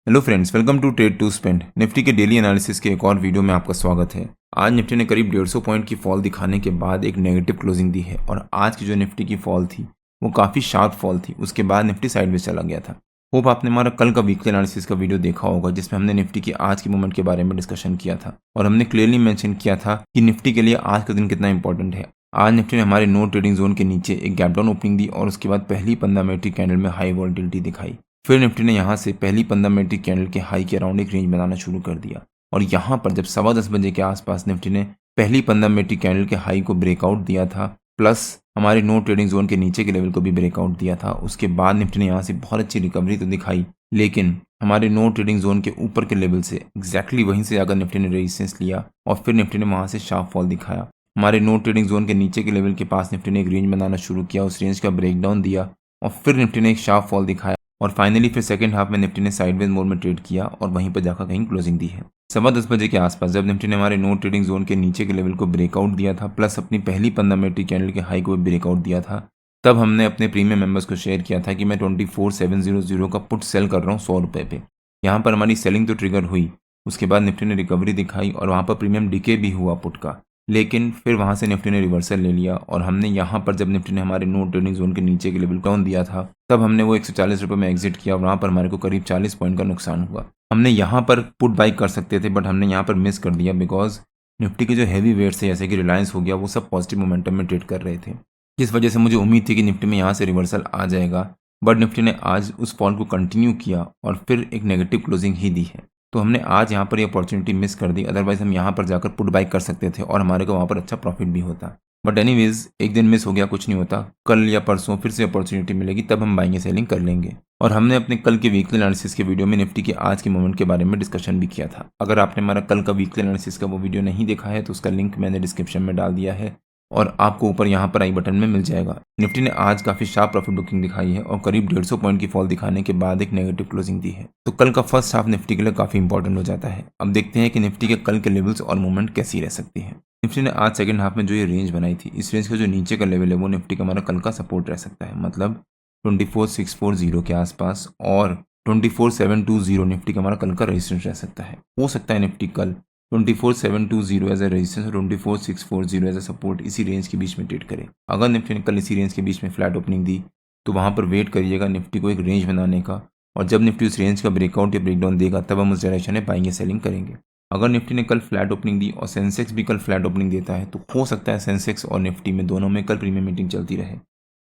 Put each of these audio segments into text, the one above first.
Hello friends, welcome to trade to spend. Nifty के daily analysis के एक और वीडियो में आपका स्वागत है। आज निफ्टी ने करीब 150 पॉइंट की फॉल दिखाने के बाद एक नेगेटिव क्लोजिंग दी है और आज की जो निफ्टी की फॉल थी वो काफ़ी शार्प फॉल थी। उसके बाद निफ्टी साइडवेज चला गया था। होप आपने हमारा कल का वीकली एनालिसिस का वीडियो देखा होगा जिसमें हमने निफ्टी की आज की मूवमेंट के बारे में डिस्कशन किया था और हमने क्लियरली मेंशन किया था कि निफ्टी के लिए आज का दिन कितना इंपॉर्टेंट है। आज निफ्टी ने हमारे नो ट्रेडिंग जोन के नीचे एक गैप डाउन ओपनिंग दी और उसके बाद पहली 15 मिनट की कैंडल में हाई वॉलेटिलिटी दिखाई। फिर निफ्टी ने यहाँ से पहली 15 मिनट की कैंडल के हाई के अराउंड एक रेंज बनाना शुरू कर दिया और यहाँ पर जब 10:15 बजे के आसपास निफ्टी ने पहली 15 मिनट की कैंडल के हाई को ब्रेकआउट दिया था प्लस हमारे नो ट्रेडिंग जोन के नीचे के लेवल को भी ब्रेकआउट दिया था। उसके बाद निफ्टी ने यहाँ से बहुत अच्छी रिकवरी तो दिखाई, लेकिन हमारे नो ट्रेडिंग जोन के ऊपर के लेवल से एग्जैक्टली वहीं से अगर निफ्टी ने रेजिस्टेंस लिया और फिर निफ्टी ने वहाँ से शार्प फॉल दिखाया। हमारे नो ट्रेडिंग जोन के नीचे के लेवल के पास निफ्टी ने एक रेंज बनाना शुरू किया, उस रेंज का ब्रेकडाउन दिया और फिर निफ्टी ने एक शार्प फॉल दिखाया और फाइनली फिर सेकंड हाफ में निफ्टी ने साइडवेज मोड में ट्रेड किया और वहीं पर जाकर कहीं क्लोजिंग दी है। 10:15 बजे के आसपास जब निफ्टी ने हमारे नो ट्रेडिंग जोन के नीचे के लेवल को ब्रेकआउट दिया था प्लस अपनी पहली 15 मिनट की कैंडल के हाई को भी ब्रेकआउट दिया था, तब हमने अपने प्रीमियम मेंबर्स को शेयर किया था कि मैं 24,700 का पुट सेल कर रहा हूँ 100 रुपये पे। यहाँ पर हमारी सेलिंग तो ट्रिगर हुई, उसके बाद निफ्टी ने रिकवरी दिखाई और वहाँ पर प्रीमियम डीके भी हुआ पुट का, लेकिन फिर वहाँ से निफ्टी ने रिवर्सल ले लिया और हमने यहाँ पर जब निफ्टी ने हमारे नो ट्रेडिंग जोन के नीचे के लेवल डाउन दिया था तब हमने वो 140 रुपये में एग्जिट किया और वहाँ पर हमारे को करीब 40 पॉइंट का नुकसान हुआ। हमने यहाँ पर पुट बाई कर सकते थे बट हमने यहाँ पर मिस कर दिया बिकॉज निफ्टी के जो हैवी वेट्स है जैसे कि रिलायंस हो गया वो सब पॉजिटिव मोमेंटम में ट्रेड कर रहे थे, जिस वजह से मुझे उम्मीद थी कि निफ्टी में यहाँ से रिवर्सल आ जाएगा। बट निफ्टी ने आज उस फॉल को कंटिन्यू किया और फिर एक नेगेटिव क्लोजिंग ही दी है, तो हमने आज यहाँ पर ये अपॉर्चुनिटी मिस कर दी। अदरवाइज हम यहाँ पर जाकर पुट बाई कर सकते थे और हमारे को वहाँ पर अच्छा प्रॉफिट भी होता। बट एनीवेज एक दिन मिस हो गया, कुछ नहीं होता, कल या परसों फिर से अपॉर्चुनिटी मिलेगी तब हम बाइंग या सेलिंग कर लेंगे। और हमने अपने कल के वीकली एनालिसिस के वीडियो में निफ्टी की आज की मूवमेंट के बारे में डिस्कशन भी किया था। अगर आपने हमारा कल का वीकली एनालिसिस का वो वीडियो नहीं देखा है तो उसका लिंक मैंने डिस्क्रिप्शन में डाल दिया है और आपको ऊपर यहाँ पर आई बटन में मिल जाएगा। निफ्टी ने आज काफ़ी शार्प प्रॉफिट बुकिंग दिखाई है और करीब 150 पॉइंट की फॉल दिखाने के बाद एक नेगेटिव क्लोजिंग दी है, तो कल का फर्स्ट हाफ निफ्टी के लिए काफ़ी इंपॉर्टेंट हो जाता है। अब देखते हैं कि निफ्टी के कल के लेवल्स और मूवमेंट कैसी रह सकती है। निफ्टी ने आज सेकंड हाफ में जो ये रेंज बनाई थी, इस रेंज का जो नीचे का लेवल है वो निफ्टी का हमारा कल का सपोर्ट रह सकता है, मतलब 24,640 के आसपास, और 24,720 निफ्टी का हमारा कल का रेजिस्टेंस रह सकता है। हो सकता है निफ्टी कल 24,720 एज ए रेजिस्टेंस और 24,640 एज ए सपोर्ट इसी रेंज के बीच में ट्रेड करे। अगर निफ्टी ने कल इसी रेंज के बीच में फ्लैट ओपनिंग दी तो वहाँ पर वेट करिएगा निफ्टी को एक रेंज बनाने का, और जब निफ्टी उस रेंज का ब्रेकआउट या ब्रेकडाउन देगा तब हम उस डायरेक्शन में बाइंग या सेलिंग करेंगे। अगर निफ्टी ने कल फ्लैट ओपनिंग दी और सेंसेक्स भी कल फ्लैट ओपनिंग देता है तो हो सकता है सेंसेक्स और निफ्टी में दोनों में कल प्रीमियम मीटिंग चलती रहे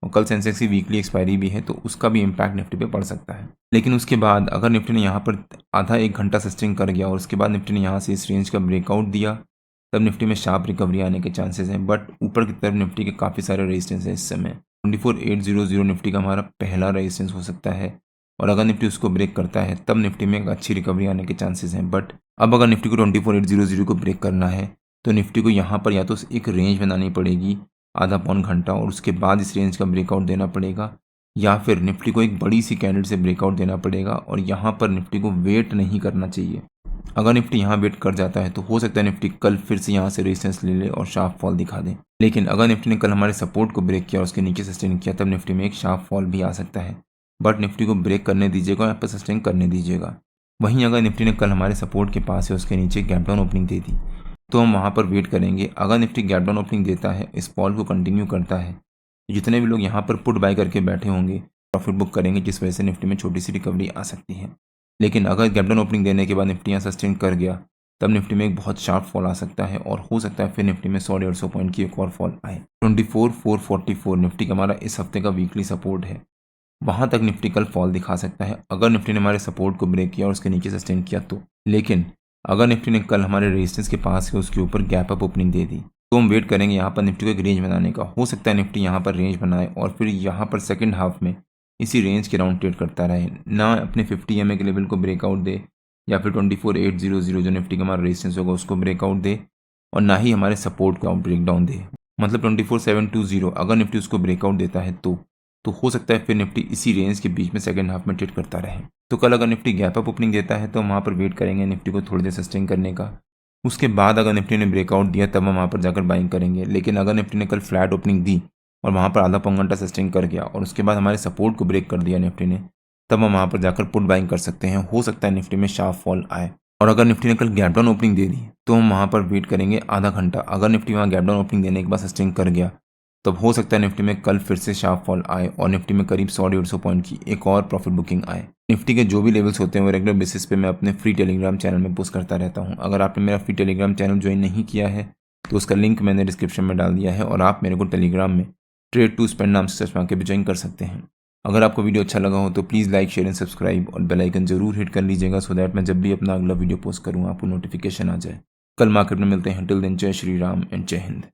और कल सेंसेक्स की वीकली एक्सपायरी भी है तो उसका भी इम्पैक्ट निफ्टी पे पड़ सकता है। लेकिन उसके बाद अगर निफ्टी ने यहाँ पर आधा एक घंटा सस्टेन कर गया और उसके बाद निफ्टी ने यहाँ से इस रेंज का ब्रेकआउट दिया तब निफ्टी में शार्प रिकवरी आने के चांसेस हैं। बट ऊपर की तरफ निफ्टी के काफ़ी सारे रेजिस्टेंस हैं इस समय। 24,800 निफ्टी का हमारा पहला रेजिस्टेंस हो सकता है और अगर निफ्टी उसको ब्रेक करता है तब निफ्टी में एक अच्छी रिकवरी आने के चांसेस हैं। बट अब अगर निफ्टी को 24,800 को ब्रेक करना है तो निफ्टी को यहाँ पर या तो एक रेंज बनानी पड़ेगी आधा पौन घंटा और उसके बाद इस रेंज का ब्रेकआउट देना पड़ेगा, या फिर निफ्टी को एक बड़ी सी कैंडल से ब्रेकआउट देना पड़ेगा और यहाँ पर निफ्टी को वेट नहीं करना चाहिए। अगर निफ्टी यहाँ वेट कर जाता है तो हो सकता है निफ्टी कल फिर से यहाँ से रेजिस्टेंस ले ले और शार्प फॉल दिखा दे। लेकिन अगर निफ्टी ने कल हमारे सपोर्ट को ब्रेक किया और उसके नीचे सस्टेन किया तब निफ्टी में एक शार्प फॉल भी आ सकता है। बट निफ्टी को ब्रेक करने दीजिएगा, यहाँ पर सस्टेन करने दीजिएगा। वहीं अगर निफ्टी ने कल हमारे सपोर्ट के पास है उसके नीचे गैप डाउन ओपनिंग दे दी तो हम वहाँ पर वेट करेंगे। अगर निफ्टी गैप डाउन ओपनिंग देता है, इस फॉल को कंटिन्यू करता है, जितने भी लोग यहाँ पर पुट बाय करके बैठे होंगे प्रॉफिट बुक करेंगे, जिस वजह से निफ्टी में छोटी सी रिकवरी आ सकती है। लेकिन अगर गैप डाउन ओपनिंग देने के बाद निफ्टी यहाँ सस्टेन कर गया तब निफ्टी में एक बहुत शार्प फॉल आ सकता है और हो सकता है फिर निफ्टी में 100-150 पॉइंट की एक और फॉल आए। 24,444 निफ्टी का हमारा इस हफ्ते का वीकली सपोर्ट है, वहाँ तक निफ्टी कल फॉल दिखा सकता है अगर निफ्टी ने हमारे सपोर्ट को ब्रेक किया और उसके नीचे सस्टेन किया तो। लेकिन अगर निफ्टी ने कल हमारे रेजिस्टेंस के पास है उसके ऊपर गैप अप ओपनिंग दे दी तो हम वेट करेंगे यहाँ पर निफ्टी को एक रेंज बनाने का। हो सकता है निफ्टी यहाँ पर रेंज बनाए और फिर यहाँ पर सेकंड हाफ में इसी रेंज के राउंड ट्रेड करता रहे, ना अपने 50 EMA के लेवल को ब्रेकआउट दे या फिर 24,800 जो निफ्टी का हमारा रेजिस्टेंस होगा उसको ब्रेकआउट दे और ना ही हमारे सपोर्ट को ब्रेकडाउन दे। मतलब 24,720 अगर निफ्टी उसको ब्रेकआउट देता है तो हो सकता है फिर निफ्टी इसी रेंज के बीच में सेकंड हाफ में ट्रेड करता रहे। तो कल अगर निफ्टी गैप अप ओपनिंग देता है तो हम वहाँ पर वेट करेंगे निफ्टी को थोड़ी देर सस्टेन करने का। उसके बाद अगर निफ्टी ने ब्रेकआउट दिया तब हम वहाँ पर जाकर बाइंग करेंगे। लेकिन अगर निफ्टी ने कल फ्लैट ओपनिंग दी और वहाँ पर आधा पौन घंटा सस्टेन कर गया और उसके बाद हमारे सपोर्ट को ब्रेक कर दिया निफ्टी ने, तब हम वहाँ पर जाकर पुट बाइंग कर सकते हैं। हो सकता है निफ्टी में शार्प फॉल आए। और अगर निफ्टी ने कल गैप डाउन ओपनिंग दे दी तो हम वहाँ पर वेट करेंगे आधा घंटा। अगर निफ्टी वहाँ गैप डाउन ओपनिंग देने के बाद सस्टेन कर गया तब हो सकता है निफ्टी में कल फिर से शार्प फॉल आए और निफ्टी में करीब 100-150 पॉइंट की एक और प्रॉफिट बुकिंग आए। निफ्टी के जो भी लेवल्स होते हैं वो रेगुलर बेसिस पे मैं अपने फ्री टेलीग्राम चैनल में पोस्ट करता रहता हूँ। अगर आपने मेरा फ्री टेलीग्राम चैनल ज्वाइन नहीं किया है तो उसका लिंक मैंने डिस्क्रिप्शन में डाल दिया है और आप मेरे को टेलीग्राम में ट्रेड टू स्पेंड नाम से सर्च मार के भी ज्वाइन कर सकते हैं। अगर आपको वीडियो अच्छा लगा हो तो please like share and subscribe और बेल आइकन जरूर हिट कर लीजिएगा सो दैट मैं जब भी अपना अगला वीडियो पोस्ट करूँ आपको नोटिफिकेशन आ जाए। कल मार्केट में मिलते हैं। टिल देन जय श्री राम एंड जय हिंद।